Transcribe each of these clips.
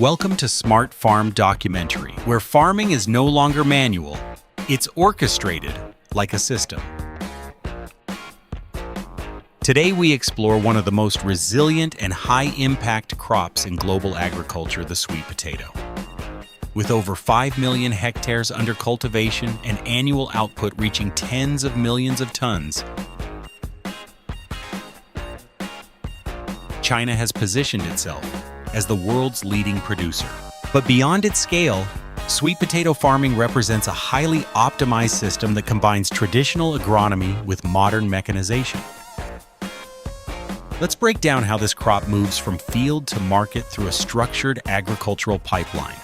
Welcome to SmartFarm documentary, where farming is no longer manual, it's orchestrated like a system. Today we explore one of the most resilient and high-impact crops in global agriculture, the sweet potato. With over 5 million hectares under cultivation and annual output reaching tens of millions of tons, China has positioned itself as the world's leading producer. But beyond its scale, sweet potato farming represents a highly optimized system that combines traditional agronomy with modern mechanization. Let's break down how this crop moves from field to market through a structured agricultural pipeline.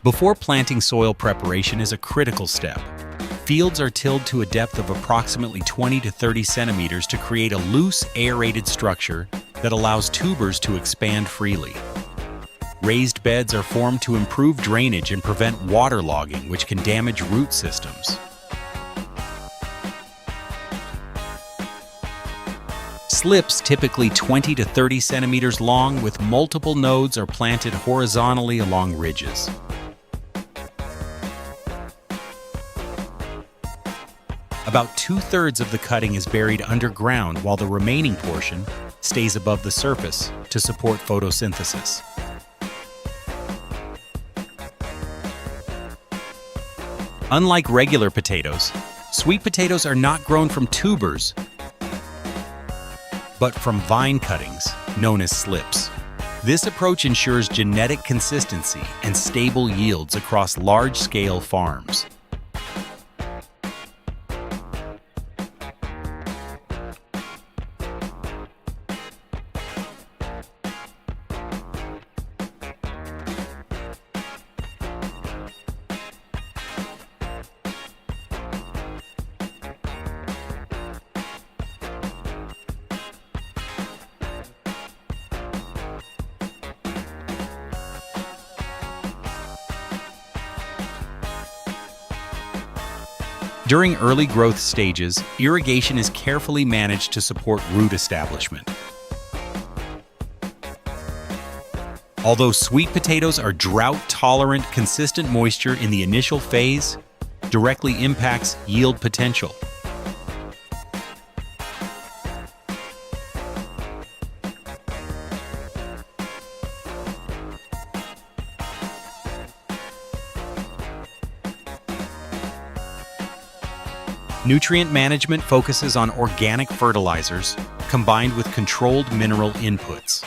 Before planting, soil preparation is a critical step. Fields are tilled to a depth of approximately 20 to 30 centimeters to create a loose, aerated structure that allows tubers to expand freely. Raised beds are formed to improve drainage and prevent waterlogging, which can damage root systems. Slips, typically 20 to 30 centimeters long, with multiple nodes, are planted horizontally along ridges. About 2/3 of the cutting is buried underground, while the remaining portion stays above the surface to support photosynthesis. Unlike regular potatoes, sweet potatoes are not grown from tubers, but from vine cuttings, known as slips. This approach ensures genetic consistency and stable yields across large-scale farms. During early growth stages, irrigation is carefully managed to support root establishment. Although sweet potatoes are drought-tolerant, consistent moisture in the initial phase directly impacts yield potential. Nutrient management focuses on organic fertilizers combined with controlled mineral inputs.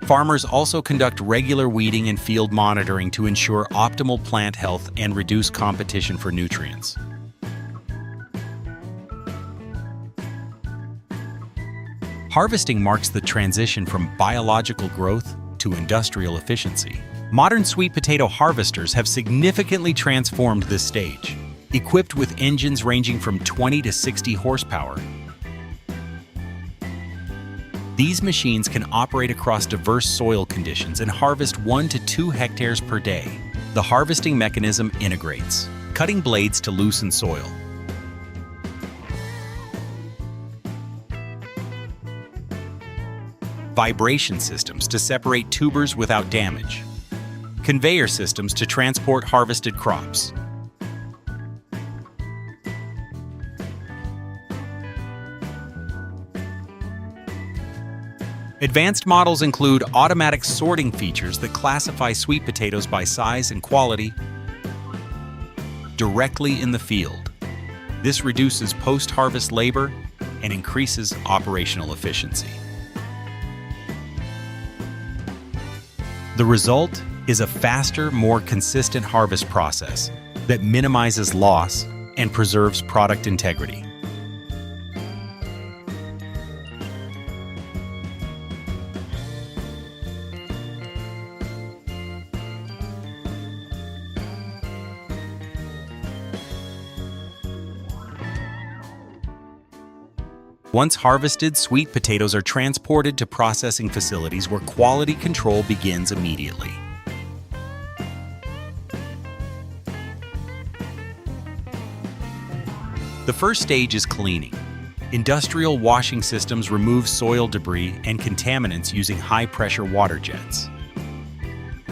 Farmers also conduct regular weeding and field monitoring to ensure optimal plant health and reduce competition for nutrients. Harvesting marks the transition from biological growth to industrial efficiency. Modern sweet potato harvesters have significantly transformed this stage. Equipped with engines ranging from 20 to 60 horsepower, these machines can operate across diverse soil conditions and harvest 1 to 2 hectares per day. The harvesting mechanism integrates cutting blades to loosen soil, vibration systems to separate tubers without damage, conveyor systems to transport harvested crops, advanced models include automatic sorting features that classify sweet potatoes by size and quality directly in the field. This reduces post-harvest labor and increases operational efficiency. The result is a faster, more consistent harvest process that minimizes loss and preserves product integrity. Once harvested, sweet potatoes are transported to processing facilities where quality control begins immediately. The first stage is cleaning. Industrial washing systems remove soil debris and contaminants using high-pressure water jets.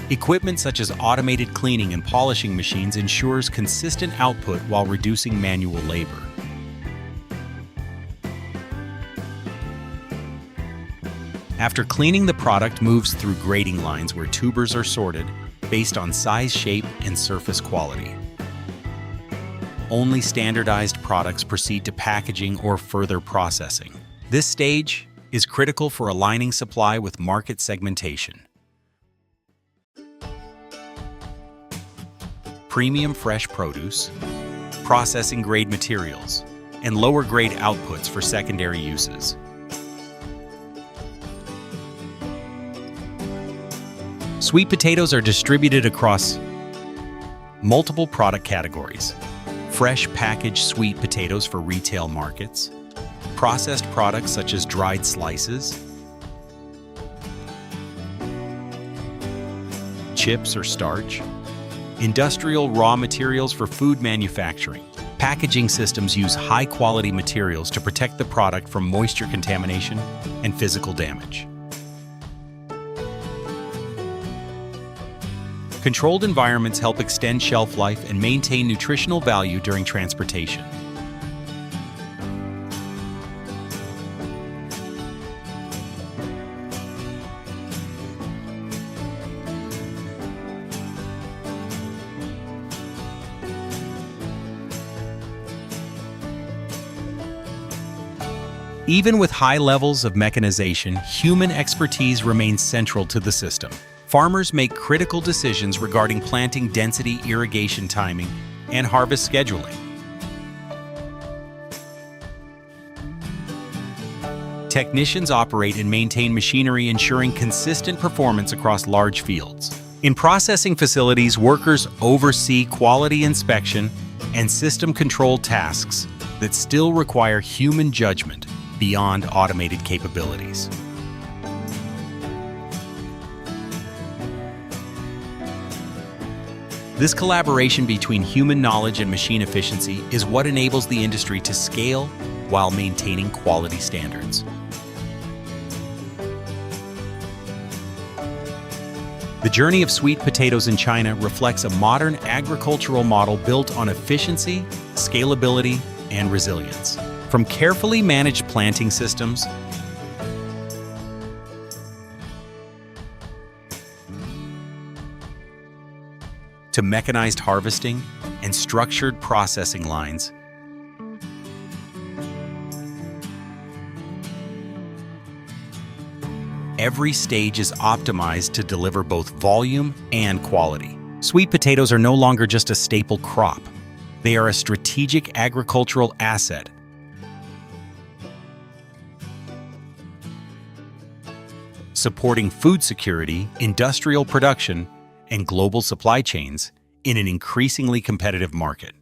Equipment such as automated cleaning and polishing machines ensures consistent output while reducing manual labor. After cleaning, the product moves through grading lines where tubers are sorted based on size, shape, and surface quality. Only standardized products proceed to packaging or further processing. This stage is critical for aligning supply with market segmentation. Premium fresh produce, processing grade materials, and lower grade outputs for secondary uses. Sweet potatoes are distributed across multiple product categories. Fresh packaged sweet potatoes for retail markets, processed products such as dried slices, chips or starch, industrial raw materials for food manufacturing. Packaging systems use high-quality materials to protect the product from moisture contamination and physical damage. Controlled environments help extend shelf life and maintain nutritional value during transportation. Even with high levels of mechanization, human expertise remains central to the system. Farmers make critical decisions regarding planting density, irrigation timing, and harvest scheduling. Technicians operate and maintain machinery, ensuring consistent performance across large fields. In processing facilities, workers oversee quality inspection and system control tasks that still require human judgment beyond automated capabilities. This collaboration between human knowledge and machine efficiency is what enables the industry to scale while maintaining quality standards. The journey of sweet potatoes in China reflects a modern agricultural model built on efficiency, scalability, and resilience. From carefully managed planting systems to mechanized harvesting and structured processing lines, every stage is optimized to deliver both volume and quality. Sweet potatoes are no longer just a staple crop. They are a strategic agricultural asset supporting food security, industrial production, and global supply chains in an increasingly competitive market.